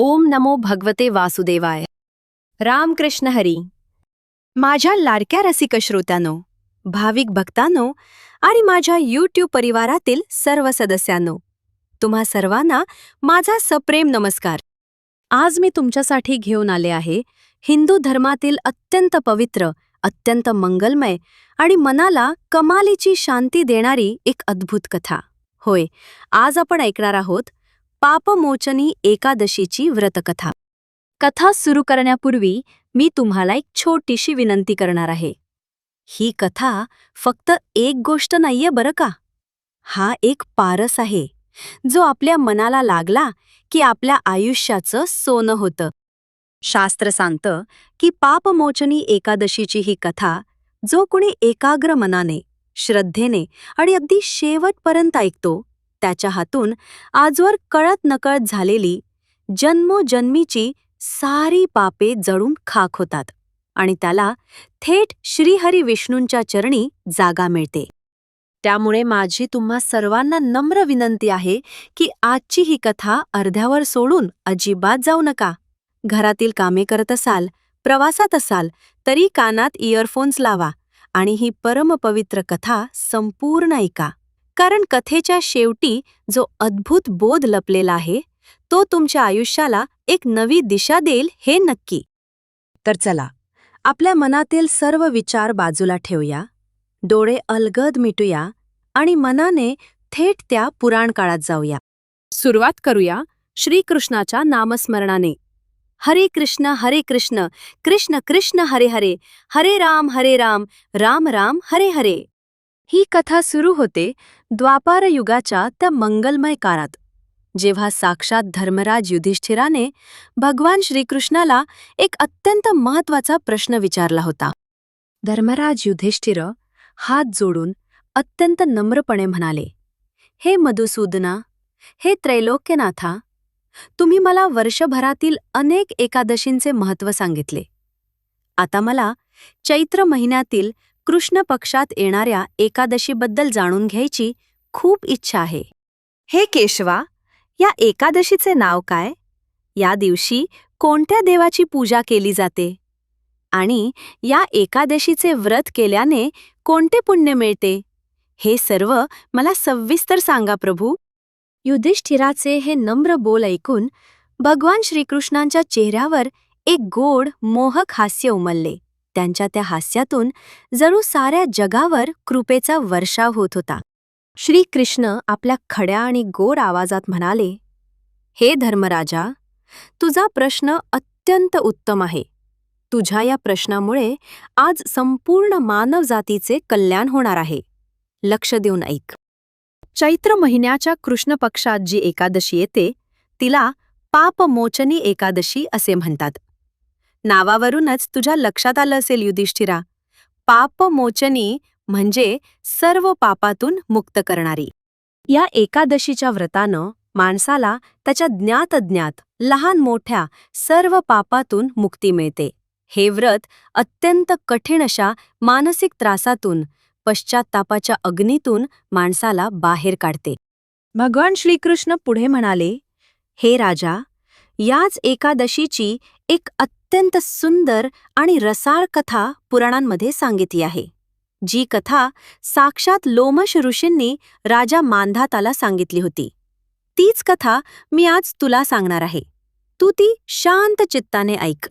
ओम नमो भगवते वासुदेवाय. रामकृष्ण हरी. माझ्या लाडक्या रसिक श्रोत्यांनो, भाविक भक्तांनो आणि माझ्या यूट्यूब परिवारातील सर्व सदस्यांनो, तुम्हा सर्वांना माझा सप्रेम नमस्कार. आज मी तुमच्यासाठी घेऊन आले आहे हिंदू धर्मातील अत्यंत पवित्र, अत्यंत मंगलमय आणि मनाला कमालीची शांती देणारी एक अद्भुत कथा. होय, आज आपण ऐकणार आहोत पापमोचनी एकादशीची व्रतकथा. कथा सुरू करण्यापूर्वी मी तुम्हाला एक छोटीशी विनंती करणार आहे. ही कथा फक्त एक गोष्ट नाहीये बरं का. हा एक पारस आहे जो आपल्या मनाला लागला की आपल्या आयुष्याचं सोनं होतं. शास्त्र सांगतं की पापमोचनी एकादशीची ही कथा जो कुणी एकाग्र मनाने, श्रद्धेने आणि अगदी शेवटपर्यंत ऐकतो, त्याच्या हातून आजवर कळत नकळत झालेली जन्मोजन्मीची सारी पापे जळून खाक होतात आणि त्याला थेट श्रीहरी विष्णूंच्या चरणी जागा मिळते. त्यामुळे माझी तुम्हा सर्वांना नम्र विनंती आहे की आजची ही कथा अर्ध्यावर सोडून अजिबात जाऊ नका. घरातील कामे करत असाल, प्रवासात असाल तरी कानात इयरफोन्स लावा आणि ही परमपवित्र कथा संपूर्ण ऐका. कारण कथेच्या शेवटी जो अद्भुत बोध लपलेला आहे तो तुमच्या आयुष्याला एक नवी दिशा देईल हे नक्की. तर चला, आपल्या मनातील सर्व विचार बाजूला ठेवूया, डोळे अलगद मिटूया आणि मनाने थेट त्या पुराण काळात जाऊया. सुरुवात करूया श्रीकृष्णाच्या नामस्मरणाने. हरे कृष्ण कृष्ण कृष्ण हरे हरे, हरे राम राम राम हरे हरे. ही कथा सुरू होते द्वापार युगाच्या त्या मंगलमय काळात, जेव्हा साक्षात धर्मराज युधिष्ठिराने भगवान श्रीकृष्णाला एक अत्यंत महत्त्वाचा प्रश्न विचारला होता. धर्मराज युधिष्ठिर हात जोडून अत्यंत नम्रपणे म्हणाले, हे मधुसूदना, हे त्रैलोक्यनाथा, तुम्ही मला वर्षभरातील अनेक एकादशींचे महत्त्व सांगितले. आता मला चैत्र महिन्यातील कृष्ण पक्षात येणाऱ्या एकादशीबद्दल जाणून घ्यायची खूप इच्छा आहे. हे केशवा, या एकादशीचे नाव काय? या दिवशी कोणत्या देवाची पूजा केली जाते? आणि या एकादशीचे व्रत केल्याने कोणते पुण्य मिळते? हे सर्व मला सविस्तर सांगा प्रभू. युधिष्ठिराचे हे नम्र बोल ऐकून भगवान श्रीकृष्णांच्या चेहऱ्यावर एक गोड मोहक हास्य उमलले. त्यांच्या त्या हास्यातून जणू साऱ्या जगावर कृपेचा वर्षाव होत होता. श्रीकृष्ण आपल्या खड्या आणि गोड आवाजात म्हणाले, हे धर्मराजा, तुझा प्रश्न अत्यंत उत्तम आहे. तुझ्या या प्रश्नामुळे आज संपूर्ण मानवजातीचे कल्याण होणार आहे. लक्ष देऊन ऐक. चैत्र महिन्याच्या कृष्ण पक्षात जी एकादशी येते तिला पापमोचनी एकादशी असे म्हणतात. नावावरूनच तुझ्या लक्षात आलं असेल युधिष्ठिरा, पापमोचनी म्हणजे सर्व पापातून मुक्त करणारी. या एकादशीच्या व्रतानं माणसाला त्याच्या ज्ञात लहान मोठ्या सर्व पापातून मुक्ती मिळते. हे व्रत अत्यंत कठीण अशा मानसिक त्रासातून, पश्चात्तापाच्या अग्नीतून माणसाला बाहेर काढते. भगवान श्रीकृष्ण पुढे म्हणाले, हे राजा, याच एकादशीची एक अत्यंत सुंदर आणि रसाळ कथा पुराणांमध्ये सांगितली आहे. जी कथा साक्षात लोमश ऋषींनी राजा मांधाताला सांगितली होती. तीच कथा मी आज तुला सांगणार आहे. तू ती शांत चित्ताने ऐक.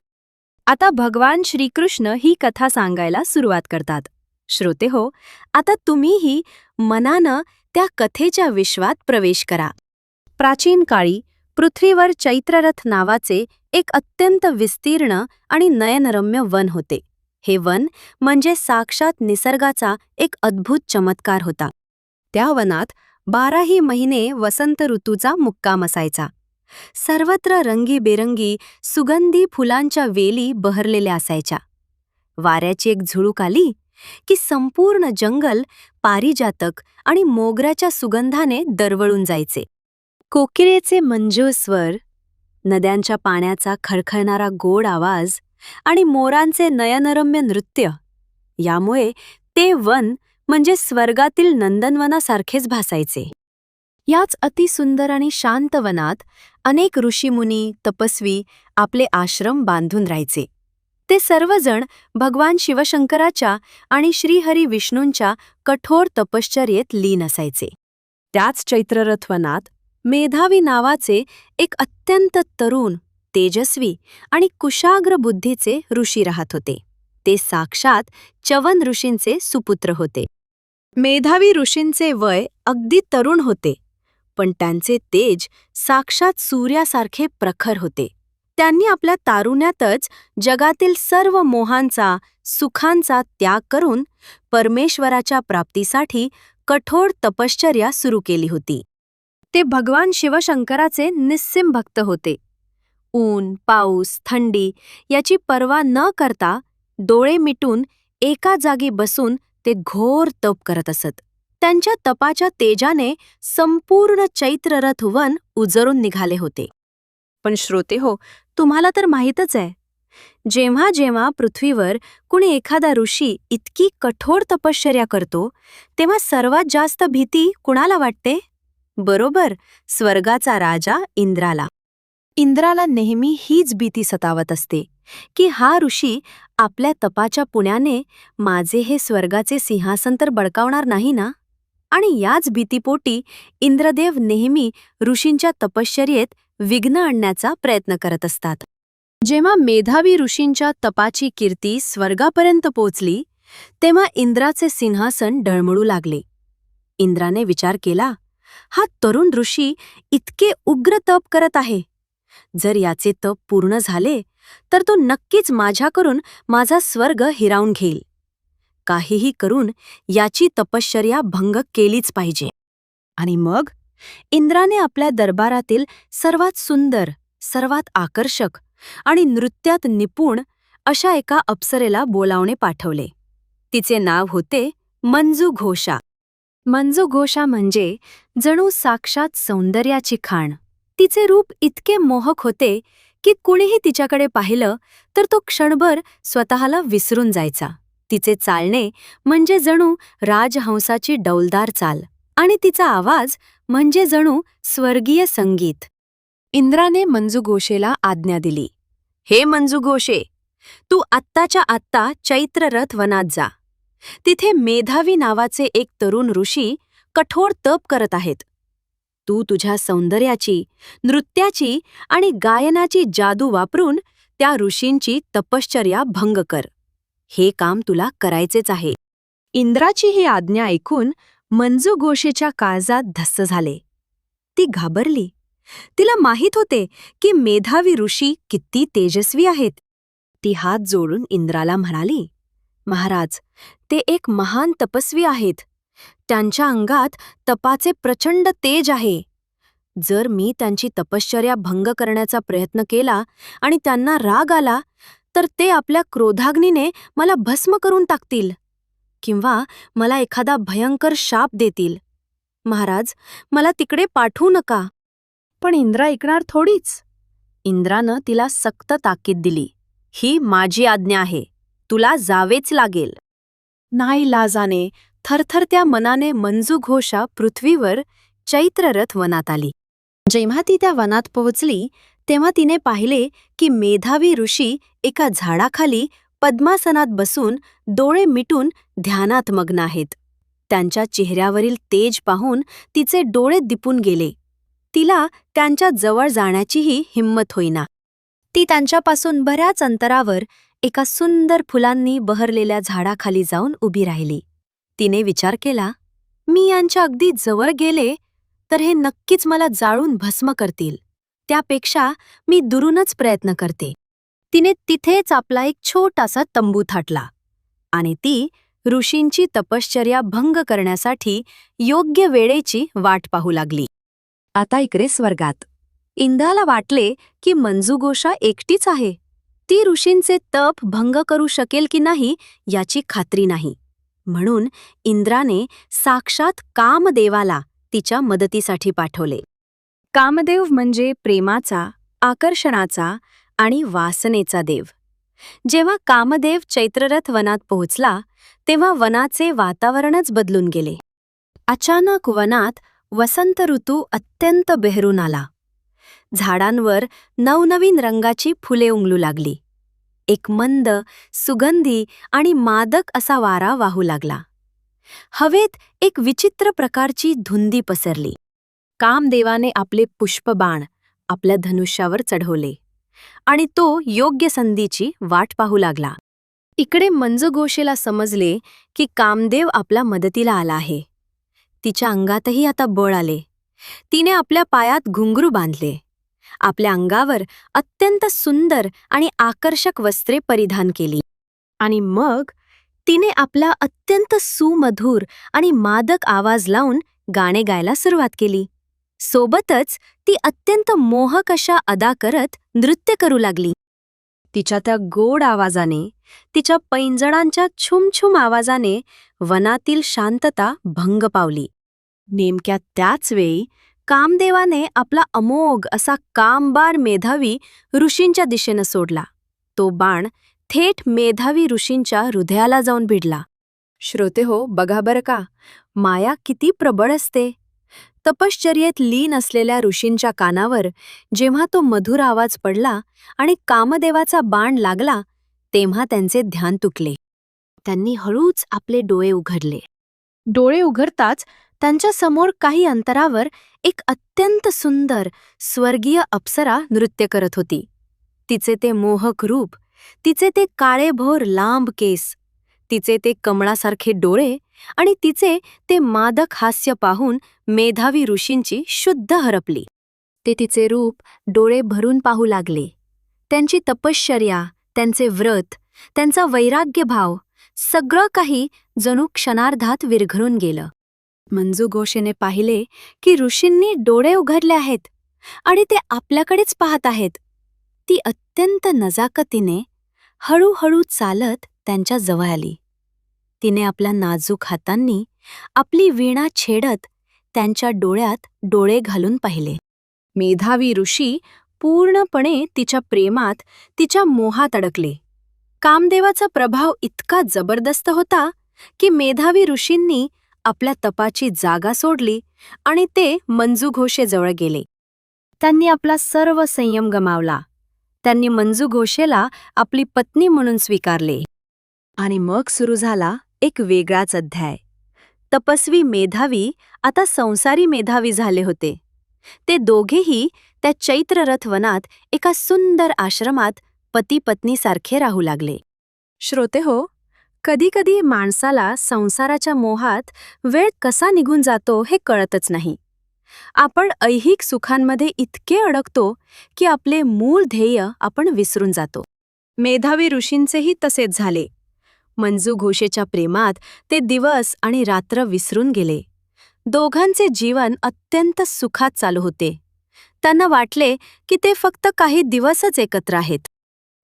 आता भगवान श्रीकृष्ण ही कथा सांगायला सुरुवात करतात. श्रोतेहो, आता तुम्हीही मनानं त्या कथेच्या विश्वात प्रवेश करा. प्राचीन काळी पृथ्वीवर चैत्ररथ नावाचे एक अत्यंत विस्तीर्ण आणि नयनरम्य वन होते. हे वन म्हणजे साक्षात निसर्गाचा एक अद्भुत चमत्कार होता. त्या वनात 12ही महिने वसंत ऋतूचा मुक्काम असायचा. सर्वत्र रंगीबेरंगी सुगंधी फुलांच्या वेली बहरलेल्या असायच्या. वाऱ्याची एक झुळूक आली की संपूर्ण जंगल पारिजातक आणि मोगऱ्याच्या सुगंधाने दरवळून जायचे. कोकिळेचे मंजूळ स्वर, नद्यांच्या पाण्याचा खळखळणारा गोड आवाज आणि मोरांचे नयनरम्य नृत्य, यामुळे ते वन म्हणजे स्वर्गातील नंदनवनासारखेच भासायचे. याच अतिसुंदर आणि शांत वनात अनेक ऋषीमुनी तपस्वी आपले आश्रम बांधून राहायचे. ते सर्वजण भगवान शिवशंकराच्या आणि श्रीहरी विष्णूंच्या कठोर तपश्चर्येत लीन असायचे. त्याच चैत्ररथ वनात मेधावी नावाचे एक अत्यंत तरुण, तेजस्वी आणि कुशाग्र बुद्धीचे ऋषी राहत होते. ते साक्षात च्यवन ऋषींचे सुपुत्र होते. मेधावी ऋषींचे वय अगदी तरुण होते, पण त्यांचे तेज साक्षात सूर्यासारखे प्रखर होते. त्यांनी आपल्या तारुण्यातच जगातील सर्व मोहांचा, सुखांचा त्याग करून परमेश्वराच्या प्राप्तीसाठी कठोर तपश्चर्या सुरू केली होती. ते भगवान शिवशंकराचे निस्सीम भक्त होते. ऊन, पाऊस, थंडी याची पर्वा न करता डोळे मिटून एका जागी बसून ते घोर तप करत असत. त्यांच्या तपाच्या तेजाने संपूर्ण चैत्ररथ वन उजळून निघाले होते. पण श्रोते हो, तुम्हाला तर माहीतच आहे, जेव्हा जेव्हा पृथ्वीवर कुणी एखादा ऋषी इतकी कठोर तपश्चर्या करतो, तेव्हा सर्वात जास्त भीती कुणाला वाटते? बरोबर, स्वर्गाचा राजा इंद्राला. इंद्राला नेहमी हीच भीती सतावत असते की हा ऋषी आपल्या तपाच्या पुण्याने माझे हे स्वर्गाचे सिंहासन तर बळकावणार नाही ना. आणि याच भीतीपोटी इंद्रदेव नेहमी ऋषींच्या तपश्चर्येत विघ्न आणण्याचा प्रयत्न करत असतात. जेव्हा मेधावी ऋषींच्या तपाची कीर्ती स्वर्गापर्यंत पोचली, तेव्हा इंद्राचे सिंहासन डळमळू लागले. इंद्राने विचार केला, हा तरुण ऋषी इतके उग्र तप करत आहे. जर याचे तप पूर्ण झाले तर तो नक्कीच माझ्याकडून माझा स्वर्ग हिरावून घेईल. काहीही करून याची तपश्चर्या भंग केलीच पाहिजे. आणि मग इंद्राने आपल्या दरबारातील सर्वात सुंदर, सर्वात आकर्षक आणि नृत्यात निपुण अशा एका अप्सरेला बोलावणे पाठवले. तिचे नाव होते मंजू घोषा. मंजू घोषा म्हणजे जणू साक्षात सौंदर्याची खाण. तिचे रूप इतके मोहक होते की कुणीही तिच्याकडे पाहिलं तर तो क्षणभर स्वतःला विसरून जायचा. तिचे चालणे म्हणजे जणू राजहंसाची डौलदार चाल आणि तिचा आवाज म्हणजे जणू स्वर्गीय संगीत. इंद्राने मंजू घोषेला आज्ञा दिली, हे मंजू घोषे, तू आत्ताच्या आत्ता चैत्ररथ वनात जा. तिथे मेधावी नावाचे एक तरुण ऋषी कठोर तप करत आहेत. तू तुझ्या सौंदर्याची, नृत्याची आणि गायनाची जादू वापरून त्या ऋषींची तपश्चर्या भंग कर. हे काम तुला करायचेच आहे. इंद्राची ही आज्ञा ऐकून मंजू घोषेच्या काळजात धस्स झाले. ती घाबरली. तिला माहीत होते की मेधावी ऋषी किती तेजस्वी आहेत. ती हात जोडून इंद्राला म्हणाली, महाराज, ते एक महान तपस्वी आहेत. त्यांच्या अंगात तपाचे प्रचंड तेज आहे. जर मी त्यांची तपश्चर्या भंग करण्याचा प्रयत्न केला आणि त्यांना राग आला तर ते आपल्या क्रोधाग्नीने मला भस्म करून टाकतील किंवा मला एखादा भयंकर शाप देतील. महाराज, मला तिकडे पाठवू नका. पण इंद्रा ऐकणार थोडीच. इंद्रानं तिला सक्त ताकीद दिली, ही माझी आज्ञा आहे, तुला जावेच लागेल. नाईलाजाने, थरथरत्या मनाने मंजू घोषा पृथ्वीवर चैत्ररथ वनात आली. जेव्हा ती त्या वनात पोहोचली तेव्हा तिने पाहिले की मेधावी ऋषी एका झाडाखाली पद्मासनात बसून डोळे मिटून ध्यानात मग्न आहेत. त्यांच्या चेहऱ्यावरील तेज पाहून तिचे डोळे दिपून गेले. तिला त्यांच्या जवळ जाण्याचीही हिंमत होईना. ती त्यांच्यापासून बऱ्याच अंतरावर एका सुंदर फुलांनी बहरलेल्या झाडाखाली जाऊन उभी राहिली. तिने विचार केला, मी यांच्या अगदी जवळ गेले तर हे नक्कीच मला जाळून भस्म करतील. त्यापेक्षा मी दुरूनच प्रयत्न करते. तिने तिथेच आपला एक छोटासा तंबू थाटला आणि ती ऋषींची तपश्चर्या भंग करण्यासाठी योग्य वेळेची वाट पाहू लागली. आता इकडे स्वर्गात इंद्राला वाटले की मंजू घोषा एकटीच आहे. ती ऋषींचे तप भंग करू शकेल की नाही याची खात्री नाही. म्हणून इंद्राने साक्षात कामदेवाला तिच्या मदतीसाठी पाठवले. कामदेव म्हणजे प्रेमाचा, आकर्षणाचा आणि वासनेचा देव. जेव्हा कामदेव चैत्ररथ वनात पोहोचला तेव्हा वनाचे वातावरणच बदलून गेले. अचानक वनात वसंत ऋतू अत्यंत बहरून आला. झाडांवर नवनवीन रंगाची फुले उमलू लागली. एक मंद, सुगंधी आणि मादक असा वारा वाहू लागला. हवेत एक विचित्र प्रकारची धुंदी पसरली. कामदेवाने आपले पुष्पबाण आपल्या धनुष्यावर चढवले आणि तो योग्य संधीची वाट पाहू लागला. इकडे मंजुघोषेला समजले की कामदेव आपल्या मदतीला आला आहे. तिच्या अंगातही आता बळ आले. तिने आपल्या पायात घुंगरू बांधले. आपल्या अंगावर अत्यंत सुंदर आणि आकर्षक वस्त्रे परिधान केली आणि मग तिने आपला अत्यंत सुमधुर आणि मादक आवाज लावून गाणे गायला सुरुवात केली. सोबतच ती अत्यंत मोहक अशा अदा करत नृत्य करू लागली. तिच्या त्या गोड आवाजाने, तिच्या पैंजणांच्या छुमछुम आवाजाने वनातील शांतता भंग पावली. नेमक्या त्याच वेळी कामदेवाने आपला अमोघ असा कामबाण मेधावी ऋषींच्या दिशेनं सोडला. तो बाण थेट मेधावी ऋषींच्या हृदयाला जाऊन भिडला. श्रोते हो, बघा बरं का, माया किती प्रबळ असते. तपश्चर्येत लीन असलेल्या ऋषींच्या कानावर जेव्हा तो मधुर आवाज पडला आणि कामदेवाचा बाण लागला, तेव्हा त्यांचे ध्यान तुटले. त्यांनी हळूच आपले डोळे उघडले. डोळे उघडताच त्यांच्या समोर काही अंतरावर एक अत्यंत सुंदर स्वर्गीय अप्सरा नृत्य करत होती. तिचे ते मोहक रूप, तिचे ते काळेभोर लांब केस, तिचे ते कमळासारखे डोळे आणि तिचे ते मादक हास्य पाहून मेधावी ऋषींची शुद्ध हरपली. ते तिचे रूप डोळे भरून पाहू लागले. त्यांची तपश्चर्या, त्यांचे व्रत, त्यांचा वैराग्यभाव, सगळं काही जणू क्षणार्धात विरघळून गेलं. मंजुघोषेने पाहिले की ऋषींनी डोळे उघडले आहेत आणि ते आपल्याकडेच पाहत आहेत. ती अत्यंत नजाकतीने हळूहळू चालत त्यांच्या जवळ आली. तिने आपल्या नाजूक हातांनी आपली वीणा छेडत त्यांच्या डोळ्यात डोळे घालून पाहिले. मेधावी ऋषी पूर्णपणे तिच्या प्रेमात, तिच्या मोहात अडकले. कामदेवाचा प्रभाव इतका जबरदस्त होता की मेधावी ऋषींनी आपल्या तपाची जागा सोडली आणि ते मंजुघोषेजवळ गेले. त्यांनी आपला सर्व संयम गमावला. त्यांनी मंजुघोषेला आपली पत्नी म्हणून स्वीकारले. आणि मग सुरू झाला एक वेगळाच अध्याय. तपस्वी मेधावी आता संसारी मेधावी झाले होते. ते दोघेही त्या चैत्ररथ वनात एका सुंदर आश्रमात पती पत्नीसारखे राहू लागले. श्रोते हो, कधीकधी माणसाला संसाराच्या मोहात वेळ कसा निघून जातो हे कळतच नाही. आपण ऐहिक सुखांमध्ये इतके अडकतो की आपले मूळ ध्येय आपण विसरून जातो. मेधावी ऋषींचेही तसेच झाले. मंजुघोषेच्या प्रेमात ते दिवस आणि रात्र विसरून गेले. दोघांचे जीवन अत्यंत सुखात चालू होते. त्यांना वाटले की ते फक्त काही दिवसच एकत्र आहेत.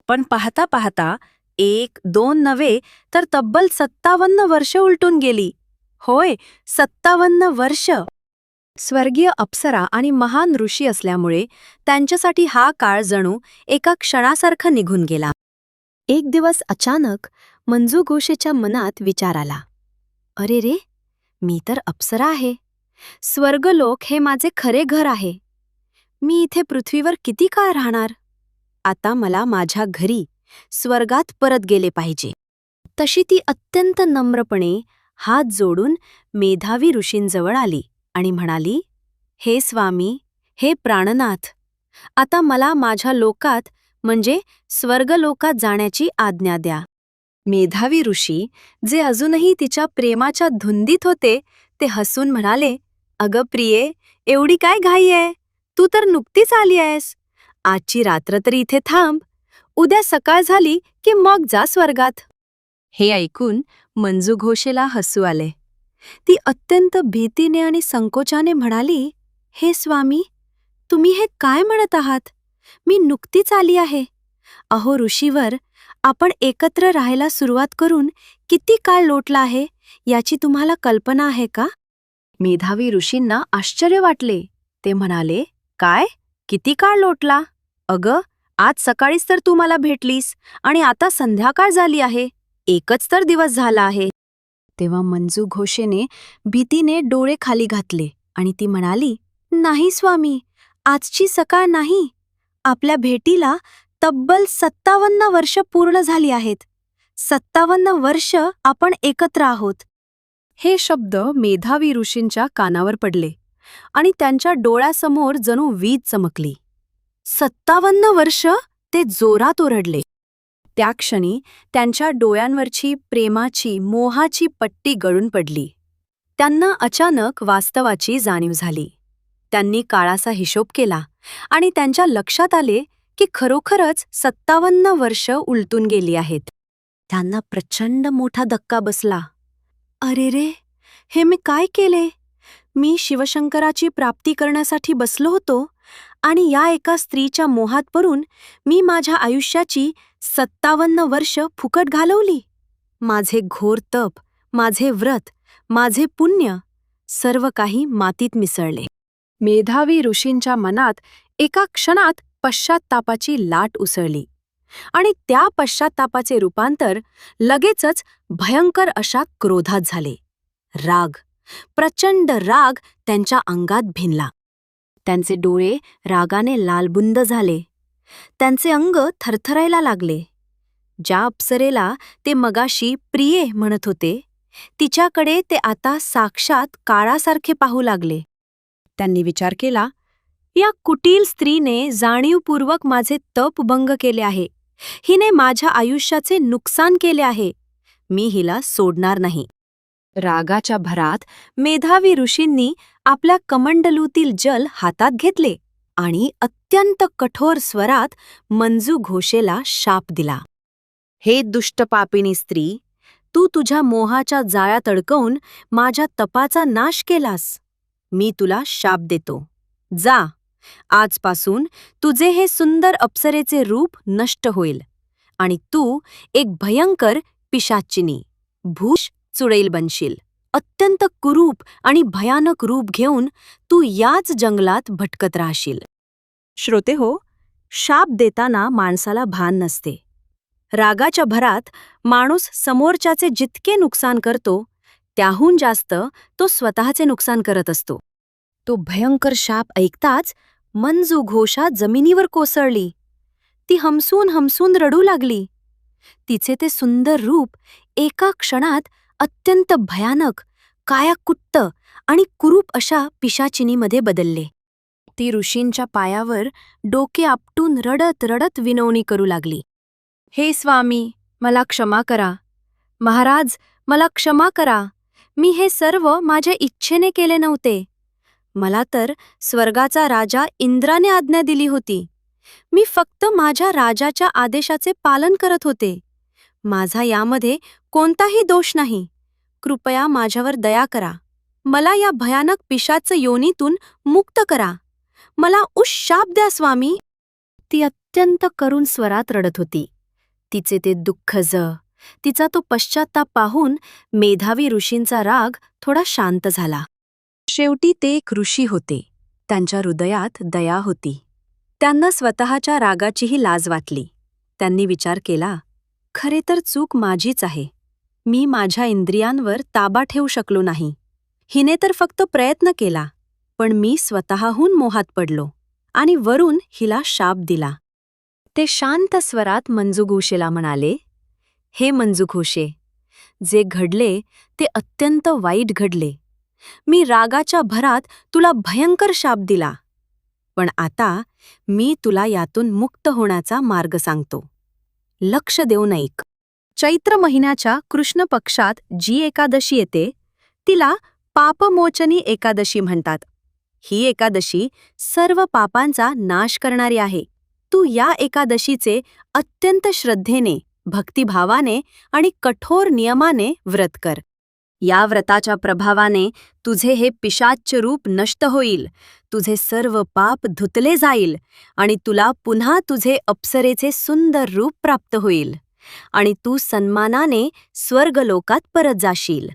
पण पाहता पाहता 1-2 नव्हे तर तब्बल 57 वर्ष उलटून गेली. होय, 57 वर्ष. स्वर्गीय अप्सरा आणि महान ऋषी असल्यामुळे त्यांच्यासाठी हा काळ जणू एका क्षणासारखा निघून गेला. एक दिवस अचानक मंजुघोषेच्या मनात विचार आला, अरे रे, मी तर अप्सरा आहे. स्वर्गलोक हे माझे खरे घर आहे. मी इथे पृथ्वीवर किती काळ राहणार? आता मला माझ्या घरी, स्वर्गात परत गेले पाहिजे. तशी ती अत्यंत नम्रपणे हात जोडून मेधावी ऋषींजवळ आली आणि म्हणाली, हे स्वामी, हे प्राणनाथ, आता मला माझ्या लोकात म्हणजे स्वर्गलोकात जाण्याची आज्ञा द्या. मेधावी ऋषी, जे अजूनही तिच्या प्रेमाच्या धुंदीत होते, ते हसून म्हणाले, अगं प्रिये, एवढी काय घाई आहे? तू तर नुकतीच आली आहेस. आजची रात्र तरी इथे थांब. उद्या सकाळ झाली की मग जा स्वर्गात. हे ऐकून मंजुघोषेला हसू आले. ती अत्यंत भीतीने आणि संकोचाने म्हणाली, हे स्वामी, तुम्ही हे काय म्हणत आहात? मी नुकतीच आली आहे. अहो ऋषीवर, आपण एकत्र राहायला सुरुवात करून किती काळ लोटला आहे याची तुम्हाला कल्पना आहे का? मेधावी ऋषींना आश्चर्य वाटले. ते म्हणाले, काय? किती काळ लोटला? अगं, आज सकाळीच तर तू मला भेटलीस आणि आता संध्याकाळ झाली आहे. एकच तर दिवस झाला आहे. तेव्हा मंजुघोषेने भीतीने डोळे खाली घातले आणि ती म्हणाली, "नाही स्वामी, आजची सकाळ नाही. आपल्या भेटीला तब्बल 57 वर्ष पूर्ण झाली आहेत. 57 वर्ष आपण एकत्र आहोत." हे शब्द मेधावी ऋषींच्या कानावर पडले आणि त्यांच्या डोळ्यासमोर जणू वीज चमकली. 57 वर्ष? ते जोरात ओरडले. त्या क्षणी त्यांच्या डोळ्यांवरची प्रेमाची, मोहाची पट्टी गळून पडली. त्यांना अचानक वास्तवाची जाणीव झाली. त्यांनी काळाचा हिशोब केला आणि त्यांच्या लक्षात आले की खरोखरच 57 वर्ष उलटून गेली आहेत. त्यांना प्रचंड मोठा धक्का बसला. "अरे रे, हे मी काय केले? मी शिवशंकराची प्राप्ती करण्यासाठी बसलो होतो आणि या एका स्त्रीच्या मोहात पडून मी माझ्या आयुष्याची 57 वर्ष फुकट घालवली. माझे घोर तप, माझे व्रत, माझे पुण्य, सर्व काही मातीत मिसळले." मेधावी ऋषींच्या मनात एका क्षणात पश्चात्तापाची लाट उसळली आणि त्या पश्चात्तापाचे रूपांतर लगेचच भयंकर अशा क्रोधात झाले. राग, प्रचंड राग त्यांच्या अंगात भिनला. त्यांचे डोळे रागाने लालबुंद झाले. त्यांचे अंग थरथरायला लागले. ज्या अप्सरेला ते मगाशी प्रिये म्हणत होते, तिच्याकडे ते आता साक्षात काळासारखे पाहू लागले. त्यांनी विचार केला, या कुटील स्त्रीने जाणीवपूर्वक माझे तप भंग केले आहे. हिने माझ्या आयुष्याचे नुकसान केले आहे. मी हिला सोडणार नाही. रागाच्या भरात मेधावी ऋषींनी आपल्या कमंडलूतील जल हातात घेतले आणि अत्यंत कठोर स्वरात मंजू घोषेला शाप दिला. "हे दुष्ट पापिणी स्त्री, तू तुझ्या मोहाच्या जाळ्यात अडकवून माझ्या तपाचा नाश केलास. मी तुला शाप देतो. जा, आजपासून तुझे हे सुंदर अप्सरेचे रूप नष्ट होईल आणि तू एक भयंकर पिशाचिनी, भूष चुडेल बनशील. अत्यंत कुरूप आणि भयानक रूप घेऊन तू याच जंगलात भटकत राहशील." श्रोतेहो, शाप देताना माणसाला भान नसते. रागाच्या भरात माणूस समोरच्याचे जितके नुकसान करतो, त्याहून जास्त तो स्वतःचे नुकसान करत असतो. तो भयंकर शाप ऐकताच मंजू घोषा जमिनीवर कोसळली. ती हमसून हमसून रडू लागली. तिचे ते सुंदर रूप एका क्षणात अत्यंत भयानक, कायाकुट्ट आणि कुरूप अशा पिशाचिनीमध्ये बदलले. ती ऋषींच्या पायावर डोके आपटून रडत रडत विनवणी करू लागली. "हे स्वामी, मला क्षमा करा. महाराज, मला क्षमा करा. मी हे सर्व माझ्या इच्छेने केले नव्हते. मला तर स्वर्गाचा राजा इंद्राने आज्ञा दिली होती. मी फक्त माझ्या राजाच्या आदेशाचे पालन करत होते. माझा यामध्ये कोणताही दोष नाही. कृपया माझ्यावर दया करा. मला या भयानक पिशाच योनीतून मुक्त करा. मला शाप द्या स्वामी." ती अत्यंत करुण स्वरात रडत होती. तिचे ते दुःखज, तिचा तो पश्चात्ताप पाहून मेधावी ऋषींचा राग थोडा शांत झाला. शेवटी ते एक ऋषी होते. त्यांच्या हृदयात दया होती. त्यांना स्वतःच्या रागाचीही लाज वाटली. त्यांनी विचार केला, खरे तर चूक माझीच आहे. मी माझ्या इंद्रियांवर ताबा ठेवू शकलो नाही. हिने तर फक्त प्रयत्न केला, पण मी स्वतःहून मोहात पडलो आणि वरून हिला शाप दिला. ते शांत स्वरात मंजू घोषेला म्हणाले, "हे मंजू घोषे, जे घडले ते अत्यंत वाईट घडले. मी रागाच्या भरात तुला भयंकर शाप दिला. पण आता मी तुला यातून मुक्त होण्याचा मार्ग सांगतो. लक्ष देऊन ऐक. चैत्र महिन्याच्या कृष्ण पक्षात जी एकादशी येते, तिला पापमोचनी एकादशी म्हणतात. ही एकादशी सर्व पापांचा नाश करणारी आहे. तू या एकादशीचे अत्यंत श्रद्धेने, भक्तिभावाने आणि कठोर नियमाने व्रत कर. या व्रताच्या प्रभावाने तुझे हे पिशाच्च रूप नष्ट होईल, तुझे सर्व पाप धुतले जाईल आणि तुला पुन्हा तुझे अप्सरेचे सुंदर रूप प्राप्त होईल आणि तू सन्मानाने स्वर्गलोकात परत जाशील."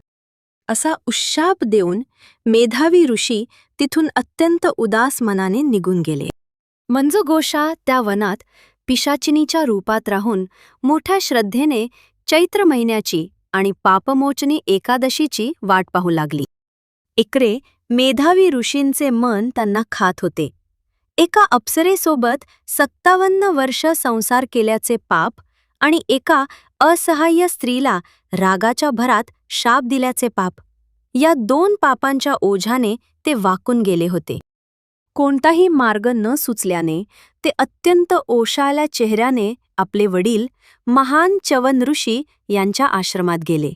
असा उशाप देऊन मेधावी ऋषी तिथून अत्यंत उदास मनाने निघून गेले. मंजू घोषा त्या वनात पिशाचिनीच्या रूपात राहून मोठ्या श्रद्धेने चैत्र महिन्याची आणि पापमोचनी एकादशीची वाट पाहू लागली. इकडे मेधावी ऋषींचे मन त्यांना खात होते. एका अप्सरेसोबत 57 वर्ष संसार केल्याचे पाप आणि एका असहाय्य स्त्रीला रागाच्या भरात शाप दिल्याचे पाप, या 2 पापांच्या ओझ्याने ते वाकून गेले होते. कोणताही मार्ग न सुचल्याने ते अत्यंत ओशाळल्या चेहऱ्याने आपले वडील महान च्यवन ऋषी यांच्या आश्रमात गेले.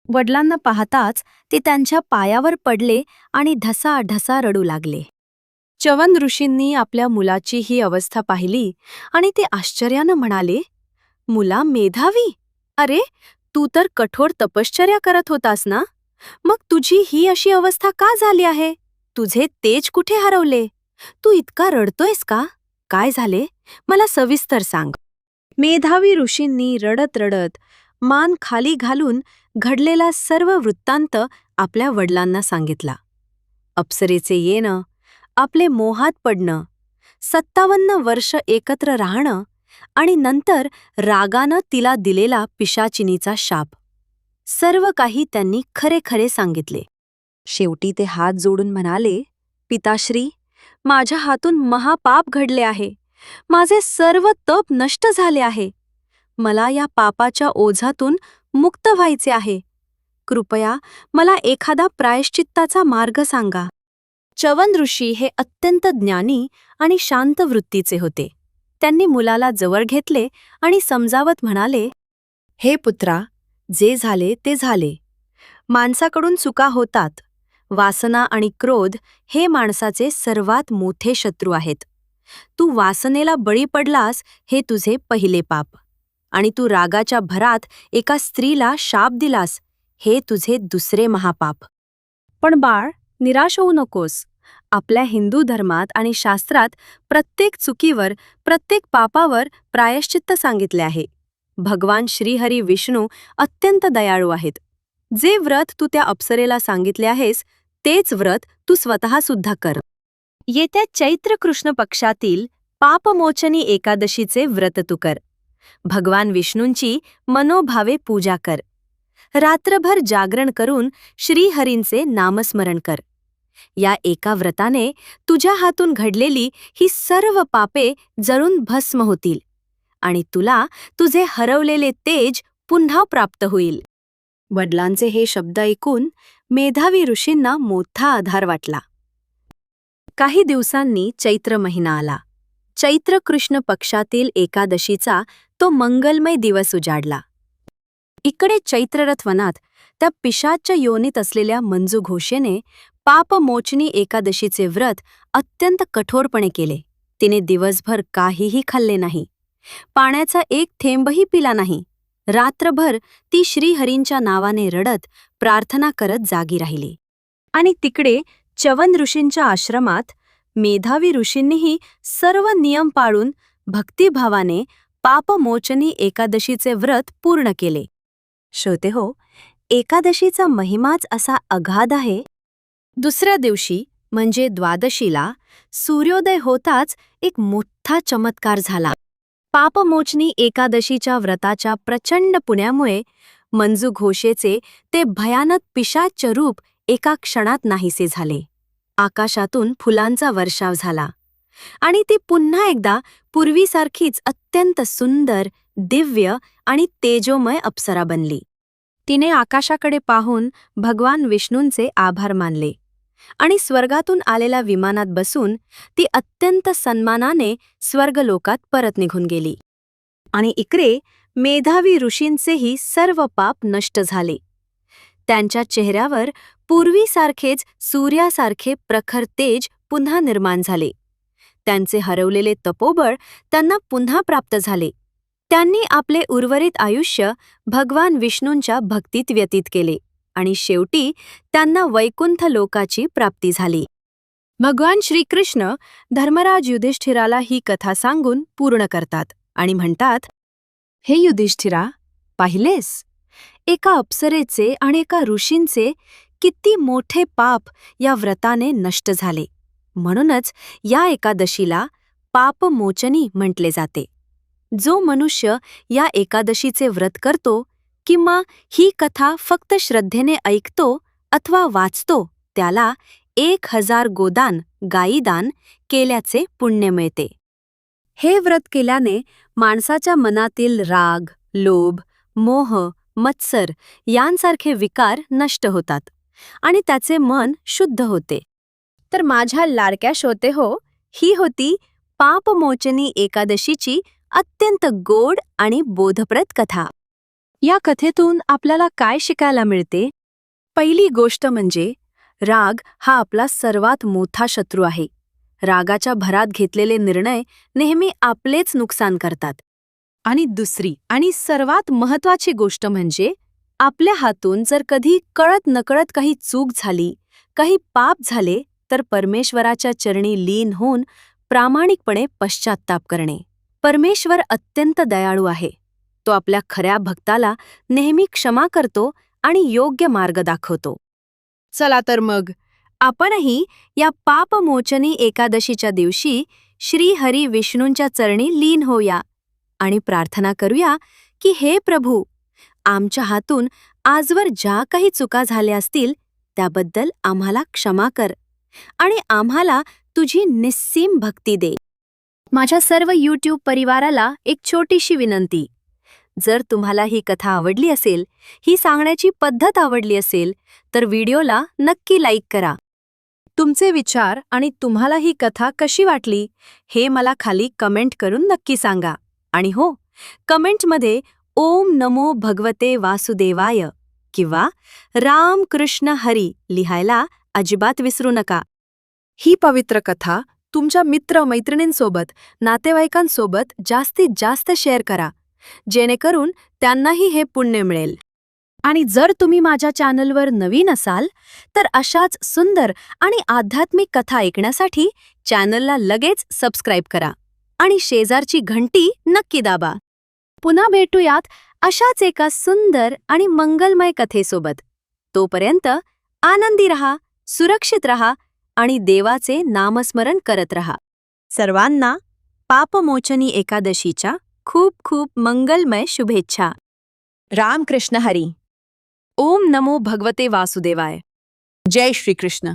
वडिलांना पाहताच ते त्यांच्या पायावर पडले आणि ढसाढसा रडू लागले. च्यवन ऋषींनी आपल्या मुलाची ही अवस्था पाहिली आणि ते आश्चर्यानं म्हणाले, "मुला मेधावी, अरे तू तर कठोर तपश्चर्या करत होतास ना, मग तुझी ही अशी अवस्था का झाली आहे? तुझे तेज कुठे हरवले? तू इतका रडतोयस का? काय झाले? मला सविस्तर सांग." मेधावी ऋषींनी रडत रडत मान खाली घालून घडलेला सर्व वृत्तांत आपल्या वडिलांना सांगितला. अप्सरेचे येणं, आपले मोहात पडणं, 57 वर्ष एकत्र राहणं आणि नंतर रागानं तिला दिलेला पिशाचिनीचा शाप, सर्व काही त्यांनी खरे खरे सांगितले. शेवटी ते हात जोडून म्हणाले, "पिताश्री, माझ्या हातून महापाप घडले आहे. माझे सर्व तप नष्ट झाले आहे. मला या पापाच्या ओझातून मुक्त व्हायचे आहे. कृपया मला एखादा प्रायश्चित्ताचा मार्ग सांगा." च्यवन ऋषी हे अत्यंत ज्ञानी आणि शांत वृत्तीचे होते. त्यांनी मुलाला जवळ घेतले आणि समजावत म्हणाले, "हे पुत्रा, जे झाले ते झाले. माणसाकडून चुका होतात. वासना आणि क्रोध हे माणसाचे सर्वात मोठे शत्रू आहेत. तू वासनेला बळी पडलास हे तुझे पहिले पाप, आणि तू रागाच्या भरात एका स्त्रीला शाप दिलास हे तुझे दुसरे महापाप. पण बाळ, निराश होऊ नकोस. आपल्या हिंदू धर्मात आणि शास्त्रात प्रत्येक चुकीवर, प्रत्येक पापावर प्रायश्चित्त सांगितले आहे. भगवान श्रीहरी विष्णू अत्यंत दयाळू आहेत. जे व्रत तू त्या अप्सरेला सांगितले आहेस तेच व्रत तू स्वतःसुद्धा कर. येत्या चैत्र कृष्ण पक्षातील पापमोचनी एकादशीचे व्रत तू कर. भगवान विष्णूंची मनोभावे पूजा कर. रात्रभर जागरण करून श्रीहरींचे नामस्मरण कर. या एका व्रताने तुझ्या हातून घडलेली ही सर्व पापे जळून भस्म होतील आणि तुला तुझे हरवलेले तेज पुन्हा प्राप्त होईल. वडिलांचे हे शब्द ऐकून मेधावी ऋषींना मोठा आधार वाटला. काही दिवसांनी चैत्र महिना आला. चैत्र कृष्ण पक्षातील एकादशीचा तो मंगलमय दिवस उजाडला. इकडे चैत्ररथ वनात त्या पिशाच्य योनीत असलेल्या मंजू घोषेने पापमोचनी एकादशीचे व्रत अत्यंत कठोरपणे केले. तिने दिवसभर काहीही खाल्ले नाही, पाण्याचा एक थेंबही पिला नाही. रात्रभर ती श्रीहरींच्या नावाने रडत प्रार्थना करत जागी राहिली. आणि तिकडे च्यवन ऋषींच्या आश्रमात मेधावी ऋषींनीही सर्व नियम पाळून भक्तिभावाने पापमोचनी एकादशीचे व्रत पूर्ण केले. श्रोतेहो, एकादशीचा महिमाच असा अगाध आहे. दुसऱ्या दिवशी म्हणजे द्वादशीला सूर्योदय होताच एक मोठा चमत्कार झाला. पापमोचनी एकादशीच्या व्रताच्या प्रचंड पुण्यामुळे मंजू घोषेचे ते भयानक पिशाच्य रूप एका क्षणात नाहीसे झाले. आकाशातून फुलांचा वर्षाव झाला आणि ती पुन्हा एकदा पूर्वीसारखीच अत्यंत सुंदर, दिव्य आणि तेजोमय अप्सरा बनली. तिने आकाशाकडे पाहून भगवान विष्णूंचे आभार मानले आणि स्वर्गातून आलेल्या विमानात बसून ती अत्यंत सन्मानाने स्वर्गलोकात परत निघून गेली. आणि इकडे मेधावी ऋषींचेही सर्व पाप नष्ट झाले. त्यांच्या चेहऱ्यावर पूर्वीसारखेच सूर्यासारखे प्रखर तेज पुन्हा निर्माण झाले. त्यांचे हरवलेले तपोबळ त्यांना पुन्हा प्राप्त झाले. त्यांनी आपले उर्वरित आयुष्य भगवान विष्णूंच्या भक्तीत व्यतीत केले आणि शेवटी त्यांना वैकुंठ लोकाची प्राप्ती झाली. भगवान श्रीकृष्ण धर्मराज युधिष्ठिराला ही कथा सांगून पूर्ण करतात आणि म्हणतात, "हे युधिष्ठिरा, पाहिलेस? एका अप्सरेचे आणि एका ऋषींचे किती मोठे पाप या व्रताने नष्ट झाले. म्हणूनच या एकादशीला पापमोचनी म्हटले जाते. जो मनुष्य या एकादशीचे व्रत करतो किंवा ही कथा फक्त श्रद्धेने ऐकतो अथवा वाचतो त्याला 1000 गोदान गायीदान केल्याचे पुण्य मिळते. हे व्रत केल्याने माणसाच्या मनातील राग, लोभ, मोह, मत्सर यांसारखे विकार नष्ट होतात आणि त्याचे मन शुद्ध होते. तर माझ्या लाडक्या श्रोते हो, ही होती पापमोचनी एकादशीची अत्यंत गोड आणि बोधप्रद कथा. या कथेतून आपल्याला काय शिकायला मिळते? पहिली गोष्ट म्हणजे राग हा आपला सर्वात मोठा शत्रू आहे. रागाच्या भरात घेतलेले निर्णय नेहमी आपलेच नुकसान करतात. आणि दुसरी आणि सर्वात महत्त्वाची गोष्ट म्हणजे आपल्या हातून जर कधी कळत नकळत काही चूक झाली, काही पाप झाले, तर परमेश्वराच्या चरणी लीन होऊन प्रामाणिकपणे पश्चात्ताप करणे. परमेश्वर अत्यंत दयाळू आहे. तो आपल्या खऱ्या भक्ताला नेहमी क्षमा करतो आणि योग्य मार्ग दाखवतो. चला तर मग आपणही या पापमोचनी एकादशीच्या दिवशी श्री हरी विष्णूंच्या चरणी लीन होऊया आणि प्रार्थना करूया की हे प्रभू, आमच्या हातून आजवर ज्या काही चुका झाल्या असतील त्याबद्दल आम्हाला क्षमा कर आणि आम्हाला तुझी निस्सीम भक्ती दे. माझ्या सर्व YouTube परिवाराला एक छोटीशी विनंती. जर तुम्हाला ही कथा आवडली असेल, ही सांगण्याची पद्धत आवडली असेल, तर व्हिडिओला नक्की लाईक करा. तुमचे विचार आणि तुम्हाला ही कथा कशी वाटली हे मला खाली कमेंट करून नक्की सांगा. आणि हो, कमेंटमध्ये ओम नमो भगवते वासुदेवाय किंवा राम कृष्ण हरी लिहायला अजिबात विसरू नका. ही पवित्र कथा तुमच्या मित्र-मैत्रिणींसोबत, नातेवाईकांसोबत जास्तीत जास्त शेअर करा, जेणेकरून त्यांनाही हे पुण्य मिळेल. आणि जर तुम्ही माझ्या चॅनलवर नवीन असाल, तर अशाच सुंदर आणि आध्यात्मिक कथा ऐकण्यासाठी चॅनलला लगेच सबस्क्राईब करा आणि शेजारची घंटी नक्की दाबा. पुन्हा भेटूयात अशाच एका सुंदर आणि मंगलमय कथेसोबत. तोपर्यंत आनंदी रहा, सुरक्षित रहा आणि देवाचे नामस्मरण करत रहा. सर्वांना पापमोचनी एकादशीच्या खूप खूप मंगलमय शुभेच्छा. राम कृष्ण हरी. ओम नमो भगवते वासुदेवाय. जय श्री कृष्ण.